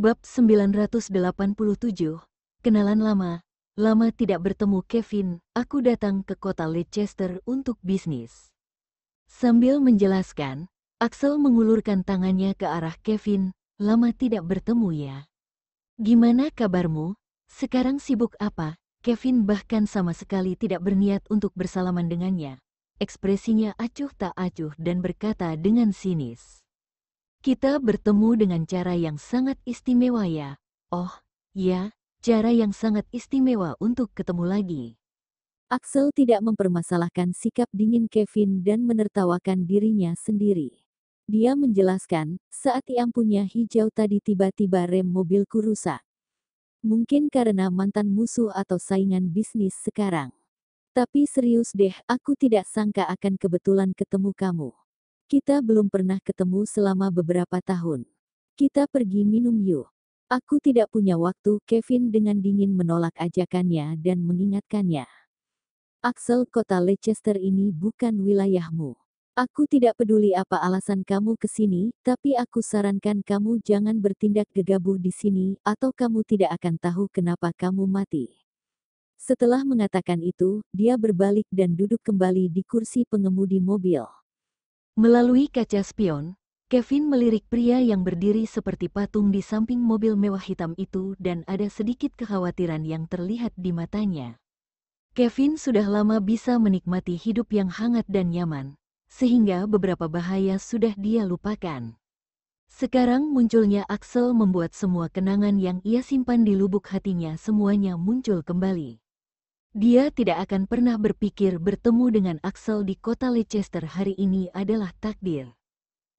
Bab 987, Kenalan Lama. Lama tidak bertemu Kevin, aku datang ke kota Leicester untuk bisnis. Sambil menjelaskan, Axel mengulurkan tangannya ke arah Kevin, lama tidak bertemu ya. Gimana kabarmu? Sekarang sibuk apa? Kevin bahkan sama sekali tidak berniat untuk bersalaman dengannya. Ekspresinya acuh tak acuh dan berkata dengan sinis. Kita bertemu dengan cara yang sangat istimewa ya. Oh, ya, cara yang sangat istimewa untuk ketemu lagi. Axel tidak mempermasalahkan sikap dingin Kevin dan menertawakan dirinya sendiri. Dia menjelaskan, saat lampunya hijau tadi tiba-tiba rem mobilku rusak. Mungkin karena mantan musuh atau saingan bisnis sekarang. Tapi serius deh, aku tidak sangka akan kebetulan ketemu kamu. Kita belum pernah ketemu selama beberapa tahun. Kita pergi minum yuk. Aku tidak punya waktu, Kevin dengan dingin menolak ajakannya dan mengingatkannya. Axel, kota Leicester ini bukan wilayahmu. Aku tidak peduli apa alasan kamu ke sini, tapi aku sarankan kamu jangan bertindak gegabah di sini, atau kamu tidak akan tahu kenapa kamu mati. Setelah mengatakan itu, dia berbalik dan duduk kembali di kursi pengemudi mobil. Melalui kaca spion, Kevin melirik pria yang berdiri seperti patung di samping mobil mewah hitam itu dan ada sedikit kekhawatiran yang terlihat di matanya. Kevin sudah lama bisa menikmati hidup yang hangat dan nyaman, sehingga beberapa bahaya sudah dia lupakan. Sekarang munculnya Axel membuat semua kenangan yang ia simpan di lubuk hatinya semuanya muncul kembali. Dia tidak akan pernah berpikir bertemu dengan Axel di kota Leicester hari ini adalah takdir.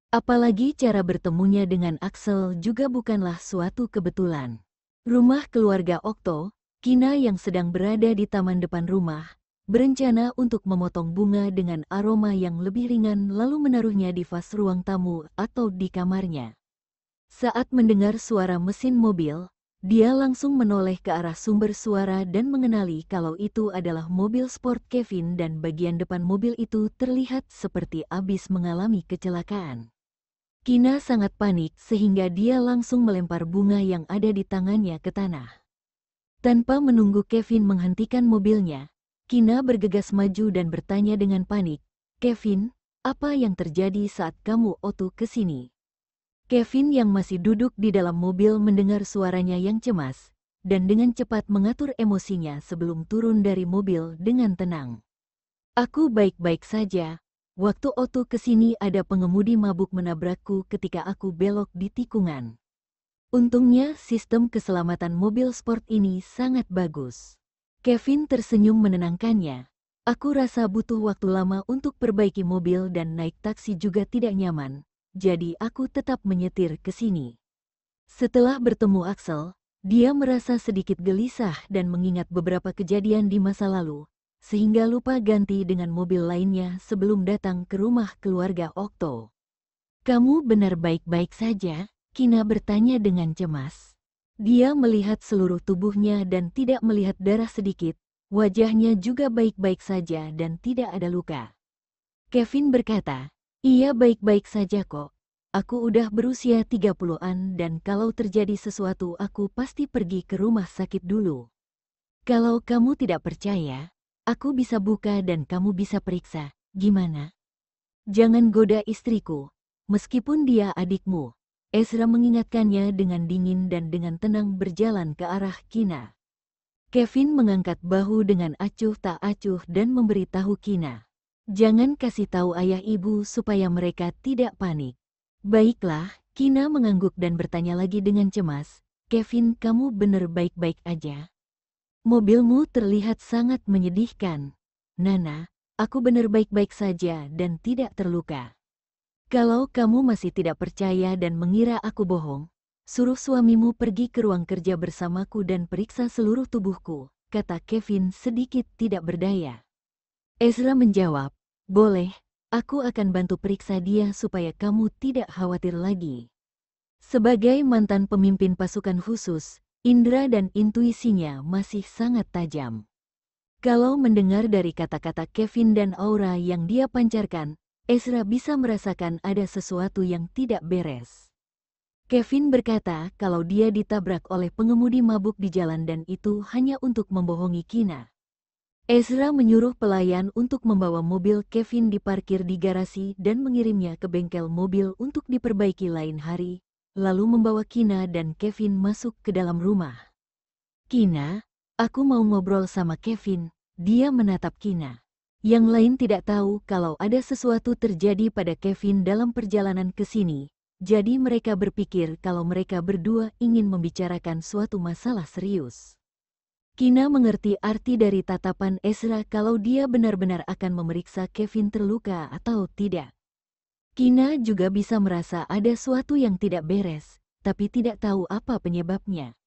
Apalagi cara bertemunya dengan Axel juga bukanlah suatu kebetulan. Rumah keluarga Okto, Kina yang sedang berada di taman depan rumah, berencana untuk memotong bunga dengan aroma yang lebih ringan lalu menaruhnya di vas ruang tamu atau di kamarnya. Saat mendengar suara mesin mobil, dia langsung menoleh ke arah sumber suara dan mengenali kalau itu adalah mobil sport Kevin dan bagian depan mobil itu terlihat seperti habis mengalami kecelakaan. Kina sangat panik sehingga dia langsung melempar bunga yang ada di tangannya ke tanah. Tanpa menunggu Kevin menghentikan mobilnya, Kina bergegas maju dan bertanya dengan panik, "Kevin, apa yang terjadi saat kamu ke sini?" Kevin yang masih duduk di dalam mobil mendengar suaranya yang cemas, dan dengan cepat mengatur emosinya sebelum turun dari mobil dengan tenang. "Aku baik-baik saja. Waktu ke sini ada pengemudi mabuk menabrakku ketika aku belok di tikungan. Untungnya sistem keselamatan mobil sport ini sangat bagus." Kevin tersenyum menenangkannya. "Aku rasa butuh waktu lama untuk perbaiki mobil dan naik taksi juga tidak nyaman. Jadi aku tetap menyetir ke sini." Setelah bertemu Axel, dia merasa sedikit gelisah dan mengingat beberapa kejadian di masa lalu, sehingga lupa ganti dengan mobil lainnya sebelum datang ke rumah keluarga Okto. "Kamu benar baik-baik saja?" Kina bertanya dengan cemas. Dia melihat seluruh tubuhnya dan tidak melihat darah sedikit, wajahnya juga baik-baik saja dan tidak ada luka. Kevin berkata, "Iya baik-baik saja kok. Aku udah berusia 30-an dan kalau terjadi sesuatu aku pasti pergi ke rumah sakit dulu. Kalau kamu tidak percaya, aku bisa buka dan kamu bisa periksa, gimana? Jangan goda istriku, meskipun dia adikmu." Ezra mengingatkannya dengan dingin dan dengan tenang berjalan ke arah Kina. Kevin mengangkat bahu dengan acuh tak acuh dan memberitahu Kina, "Jangan kasih tahu ayah ibu supaya mereka tidak panik." "Baiklah," Kina mengangguk dan bertanya lagi dengan cemas, "Kevin, kamu benar baik-baik aja? Mobilmu terlihat sangat menyedihkan." "Nana, aku benar baik-baik saja dan tidak terluka. Kalau kamu masih tidak percaya dan mengira aku bohong, suruh suamimu pergi ke ruang kerja bersamaku dan periksa seluruh tubuhku," kata Kevin sedikit tidak berdaya. Ezra menjawab, "Boleh, aku akan bantu periksa dia supaya kamu tidak khawatir lagi." Sebagai mantan pemimpin pasukan khusus, indera dan intuisinya masih sangat tajam. Kalau mendengar dari kata-kata Kevin dan aura yang dia pancarkan, Ezra bisa merasakan ada sesuatu yang tidak beres. Kevin berkata kalau dia ditabrak oleh pengemudi mabuk di jalan dan itu hanya untuk membohongi Kina. Ezra menyuruh pelayan untuk membawa mobil Kevin diparkir di garasi dan mengirimnya ke bengkel mobil untuk diperbaiki lain hari, lalu membawa Kina dan Kevin masuk ke dalam rumah. Kina, aku mau ngobrol sama Kevin, dia menatap Kina. Yang lain tidak tahu kalau ada sesuatu terjadi pada Kevin dalam perjalanan ke sini, jadi mereka berpikir kalau mereka berdua ingin membicarakan suatu masalah serius. Kina mengerti arti dari tatapan Ezra kalau dia benar-benar akan memeriksa Kevin terluka atau tidak. Kina juga bisa merasa ada suatu yang tidak beres, tapi tidak tahu apa penyebabnya.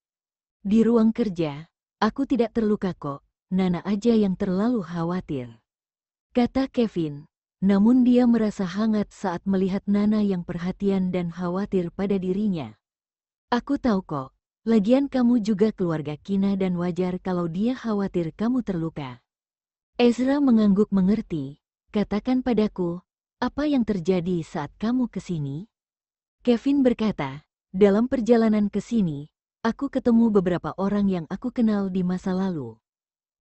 Di ruang kerja, aku tidak terluka kok, Nana aja yang terlalu khawatir, kata Kevin. Namun dia merasa hangat saat melihat Nana yang perhatian dan khawatir pada dirinya. Aku tahu kok, lagian kamu juga keluarga Kina dan wajar kalau dia khawatir kamu terluka. Ezra mengangguk mengerti. Katakan padaku, apa yang terjadi saat kamu ke sini? Kevin berkata, dalam perjalanan ke sini, aku ketemu beberapa orang yang aku kenal di masa lalu.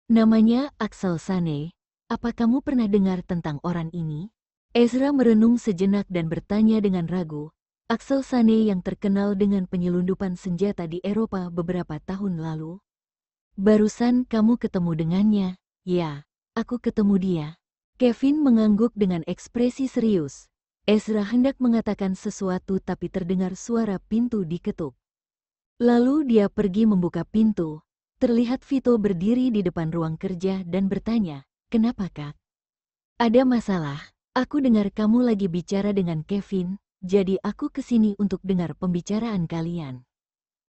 Namanya Axel Sane. Apa kamu pernah dengar tentang orang ini? Ezra merenung sejenak dan bertanya dengan ragu. Axel Sane yang terkenal dengan penyelundupan senjata di Eropa beberapa tahun lalu. Barusan kamu ketemu dengannya. Ya, aku ketemu dia. Kevin mengangguk dengan ekspresi serius. Ezra hendak mengatakan sesuatu tapi terdengar suara pintu diketuk. Lalu dia pergi membuka pintu. Terlihat Vito berdiri di depan ruang kerja dan bertanya, kenapa kak? Ada masalah, aku dengar kamu lagi bicara dengan Kevin, jadi aku kesini untuk dengar pembicaraan kalian.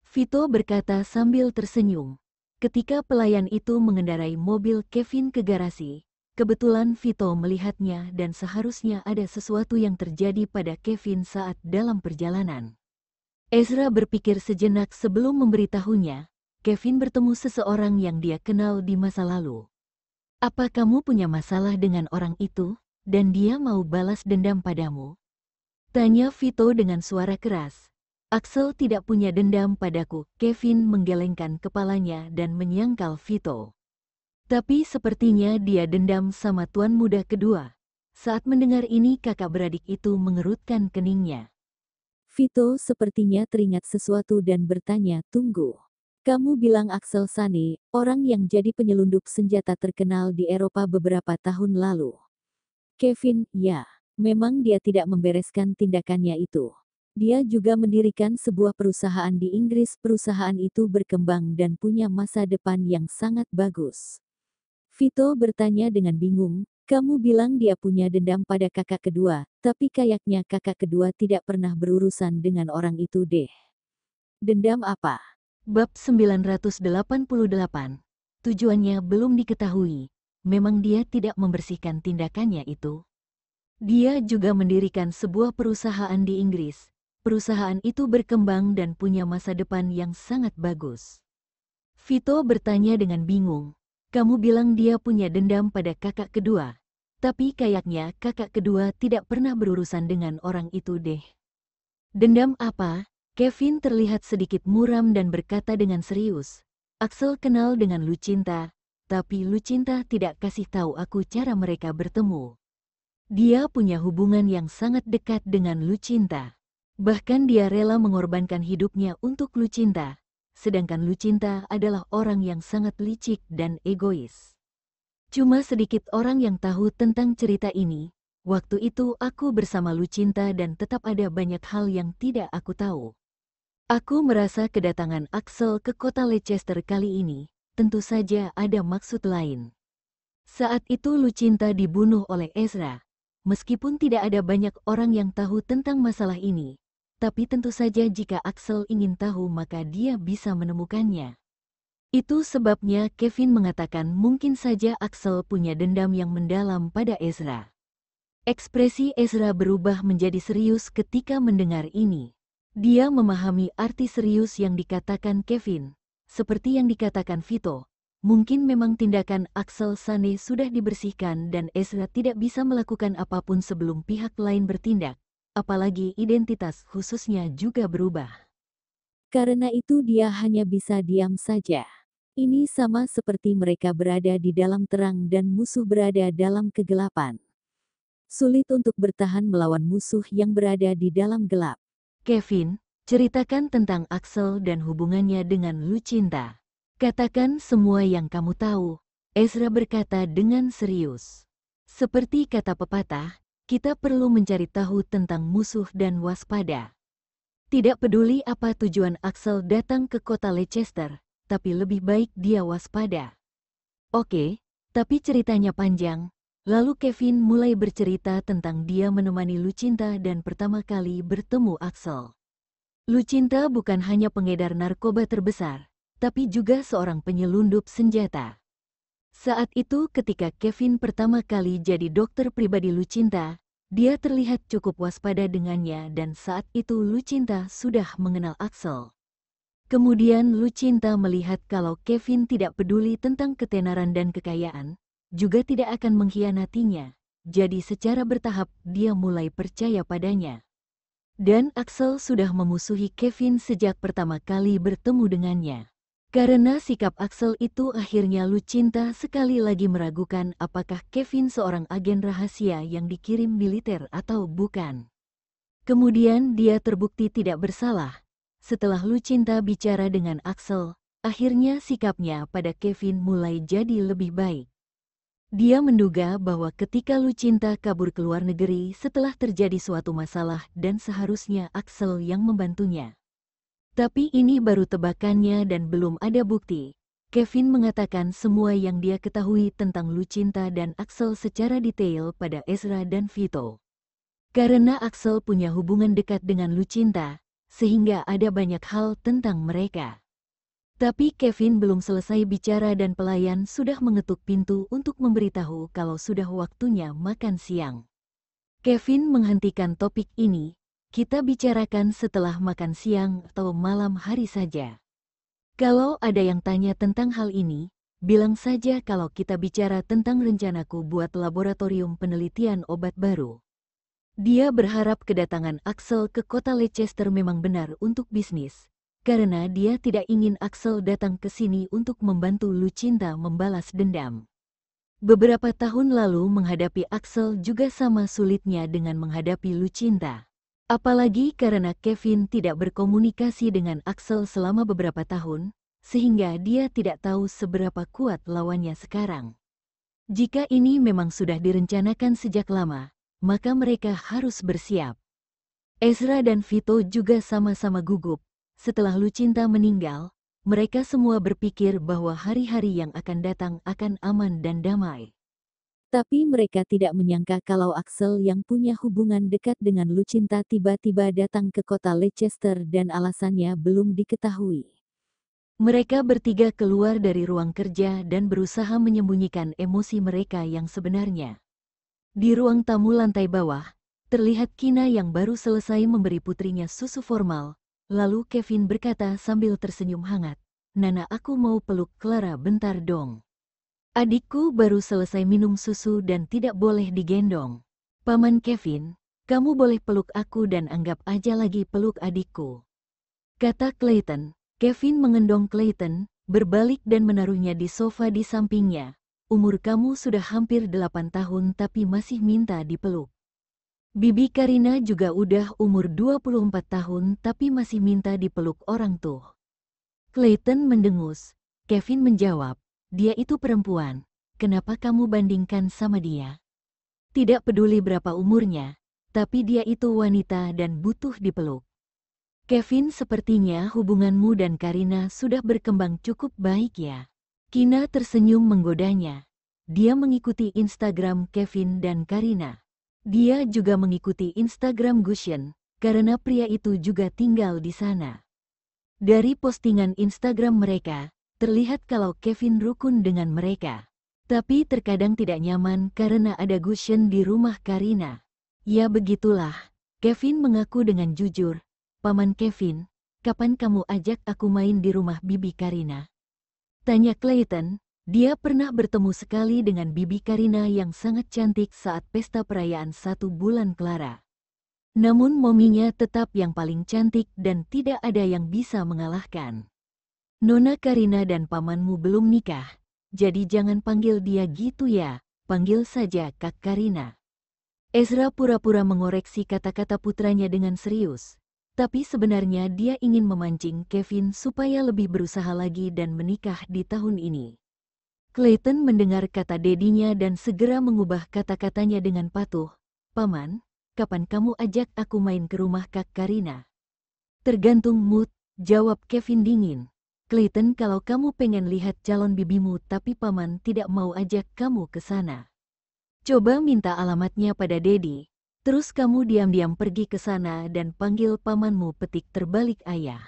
Vito berkata sambil tersenyum. Ketika pelayan itu mengendarai mobil Kevin ke garasi, kebetulan Vito melihatnya dan seharusnya ada sesuatu yang terjadi pada Kevin saat dalam perjalanan. Ezra berpikir sejenak sebelum memberitahunya, Kevin bertemu seseorang yang dia kenal di masa lalu. Apa kamu punya masalah dengan orang itu, dan dia mau balas dendam padamu? Tanya Vito dengan suara keras. Axel tidak punya dendam padaku, Kevin menggelengkan kepalanya dan menyangkal Vito. Tapi sepertinya dia dendam sama tuan muda kedua. Saat mendengar ini kakak beradik itu mengerutkan keningnya. Vito sepertinya teringat sesuatu dan bertanya, tunggu. Kamu bilang Axel Sane, orang yang jadi penyelundup senjata terkenal di Eropa beberapa tahun lalu. Kevin, ya, memang dia tidak membereskan tindakannya itu. Dia juga mendirikan sebuah perusahaan di Inggris. Perusahaan itu berkembang dan punya masa depan yang sangat bagus. Vito bertanya dengan bingung, kamu bilang dia punya dendam pada kakak kedua, tapi kayaknya kakak kedua tidak pernah berurusan dengan orang itu deh. Dendam apa? Bab 988. Tujuannya belum diketahui. Memang dia tidak membersihkan tindakannya itu. Dia juga mendirikan sebuah perusahaan di Inggris. Perusahaan itu berkembang dan punya masa depan yang sangat bagus. Vito bertanya dengan bingung. Kamu bilang dia punya dendam pada kakak kedua. Tapi kayaknya kakak kedua tidak pernah berurusan dengan orang itu deh. Dendam apa? Kevin terlihat sedikit muram dan berkata dengan serius. Axel kenal dengan Lucinta, tapi Lucinta tidak kasih tahu aku cara mereka bertemu. Dia punya hubungan yang sangat dekat dengan Lucinta. Bahkan dia rela mengorbankan hidupnya untuk Lucinta, sedangkan Lucinta adalah orang yang sangat licik dan egois. Cuma sedikit orang yang tahu tentang cerita ini. Waktu itu aku bersama Lucinta dan tetap ada banyak hal yang tidak aku tahu. Aku merasa kedatangan Axel ke kota Leicester kali ini, tentu saja ada maksud lain. Saat itu Lucinta dibunuh oleh Ezra. Meskipun tidak ada banyak orang yang tahu tentang masalah ini, tapi tentu saja jika Axel ingin tahu maka dia bisa menemukannya. Itu sebabnya Kevin mengatakan mungkin saja Axel punya dendam yang mendalam pada Ezra. Ekspresi Ezra berubah menjadi serius ketika mendengar ini. Dia memahami arti serius yang dikatakan Kevin, seperti yang dikatakan Vito. Mungkin memang tindakan Axel Sane sudah dibersihkan dan Ezra tidak bisa melakukan apapun sebelum pihak lain bertindak. apalagi identitas khususnya juga berubah. Karena itu dia hanya bisa diam saja. Ini sama seperti mereka berada di dalam terang dan musuh berada dalam kegelapan. Sulit untuk bertahan melawan musuh yang berada di dalam gelap. Kevin, ceritakan tentang Axel dan hubungannya dengan Lucinta. Katakan semua yang kamu tahu, Ezra berkata dengan serius. Seperti kata pepatah, kita perlu mencari tahu tentang musuh dan waspada. Tidak peduli apa tujuan Axel datang ke kota Leicester, tapi lebih baik dia waspada. Oke, tapi ceritanya panjang. Lalu Kevin mulai bercerita tentang dia menemani Lucinta dan pertama kali bertemu Axel. Lucinta bukan hanya pengedar narkoba terbesar, tapi juga seorang penyelundup senjata. Saat itu ketika Kevin pertama kali jadi dokter pribadi Lucinta, dia terlihat cukup waspada dengannya dan saat itu Lucinta sudah mengenal Axel. Kemudian Lucinta melihat kalau Kevin tidak peduli tentang ketenaran dan kekayaan, juga tidak akan mengkhianatinya. Jadi secara bertahap dia mulai percaya padanya. Dan Axel sudah memusuhi Kevin sejak pertama kali bertemu dengannya. Karena sikap Axel itu akhirnya Lucinta sekali lagi meragukan apakah Kevin seorang agen rahasia yang dikirim militer atau bukan. Kemudian dia terbukti tidak bersalah. Setelah Lucinta bicara dengan Axel, akhirnya sikapnya pada Kevin mulai jadi lebih baik. Dia menduga bahwa ketika Lucinta kabur ke luar negeri setelah terjadi suatu masalah dan seharusnya Axel yang membantunya. Tapi ini baru tebakannya dan belum ada bukti. Kevin mengatakan semua yang dia ketahui tentang Lucinta dan Axel secara detail pada Ezra dan Vito. Karena Axel punya hubungan dekat dengan Lucinta, sehingga ada banyak hal tentang mereka. Tapi Kevin belum selesai bicara dan pelayan sudah mengetuk pintu untuk memberitahu kalau sudah waktunya makan siang. Kevin menghentikan topik ini, kita bicarakan setelah makan siang atau malam hari saja. Kalau ada yang tanya tentang hal ini, bilang saja kalau kita bicara tentang rencanaku buat laboratorium penelitian obat baru. Dia berharap kedatangan Axel ke kota Leicester memang benar untuk bisnis, karena dia tidak ingin Axel datang ke sini untuk membantu Lucinta membalas dendam. Beberapa tahun lalu menghadapi Axel juga sama sulitnya dengan menghadapi Lucinta. Apalagi karena Kevin tidak berkomunikasi dengan Axel selama beberapa tahun, sehingga dia tidak tahu seberapa kuat lawannya sekarang. Jika ini memang sudah direncanakan sejak lama, maka mereka harus bersiap. Ezra dan Vito juga sama-sama gugup. Setelah Lucinta meninggal, mereka semua berpikir bahwa hari-hari yang akan datang akan aman dan damai. Tapi mereka tidak menyangka kalau Axel yang punya hubungan dekat dengan Lucinta tiba-tiba datang ke kota Leicester dan alasannya belum diketahui. Mereka bertiga keluar dari ruang kerja dan berusaha menyembunyikan emosi mereka yang sebenarnya. Di ruang tamu lantai bawah, terlihat Kina yang baru selesai memberi putrinya susu formal. Lalu Kevin berkata sambil tersenyum hangat, "Nana, aku mau peluk Clara bentar dong. Adikku baru selesai minum susu dan tidak boleh digendong." "Paman Kevin, kamu boleh peluk aku dan anggap aja lagi peluk adikku," kata Clayton. Kevin mengendong Clayton, berbalik dan menaruhnya di sofa di sampingnya. "Umur kamu sudah hampir 8 tahun tapi masih minta dipeluk. Bibi Karina juga udah umur 24 tahun tapi masih minta dipeluk orang tuh." Clayton mendengus. Kevin menjawab, "Dia itu perempuan. Kenapa kamu bandingkan sama dia? Tidak peduli berapa umurnya, tapi dia itu wanita dan butuh dipeluk." "Kevin, sepertinya hubunganmu dan Karina sudah berkembang cukup baik ya?" Kina tersenyum menggodanya. Dia mengikuti Instagram Kevin dan Karina. Dia juga mengikuti Instagram Gushen, karena pria itu juga tinggal di sana. Dari postingan Instagram mereka, terlihat kalau Kevin rukun dengan mereka. Tapi terkadang tidak nyaman karena ada Gushen di rumah Karina. Ya begitulah, Kevin mengaku dengan jujur. "Paman Kevin, kapan kamu ajak aku main di rumah Bibi Karina?" tanya Clayton. Dia pernah bertemu sekali dengan Bibi Karina yang sangat cantik saat pesta perayaan 1 bulan Clara. Namun mominya tetap yang paling cantik dan tidak ada yang bisa mengalahkan. Nona Karina dan pamanmu belum nikah, jadi jangan panggil dia gitu ya, panggil saja Kak Karina. Ezra pura-pura mengoreksi kata-kata putranya dengan serius. Tapi sebenarnya dia ingin memancing Kevin supaya lebih berusaha lagi dan menikah di tahun ini. Clayton mendengar kata dedinya dan segera mengubah kata-katanya dengan patuh. Paman, kapan kamu ajak aku main ke rumah Kak Karina? Tergantung mood, jawab Kevin dingin. Clayton, kalau kamu pengen lihat calon bibimu tapi paman tidak mau ajak kamu ke sana, coba minta alamatnya pada Dedi. Terus kamu diam-diam pergi ke sana dan panggil pamanmu, petik terbalik ayah.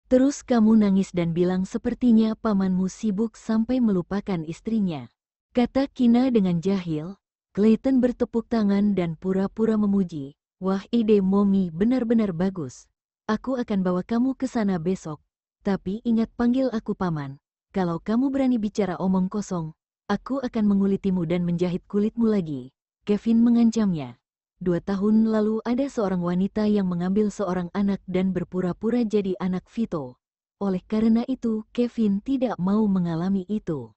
Terus kamu nangis dan bilang sepertinya pamanmu sibuk sampai melupakan istrinya, kata Kina dengan jahil. Clayton bertepuk tangan dan pura-pura memuji. Wah, ide Momi benar-benar bagus. Aku akan bawa kamu ke sana besok. Tapi ingat panggil aku paman. Kalau kamu berani bicara omong kosong, aku akan mengulitimu dan menjahit kulitmu lagi. Kevin mengancamnya. 2 tahun lalu ada seorang wanita yang mengambil seorang anak dan berpura-pura jadi anak Vito. Oleh karena itu, Kevin tidak mau mengalami itu.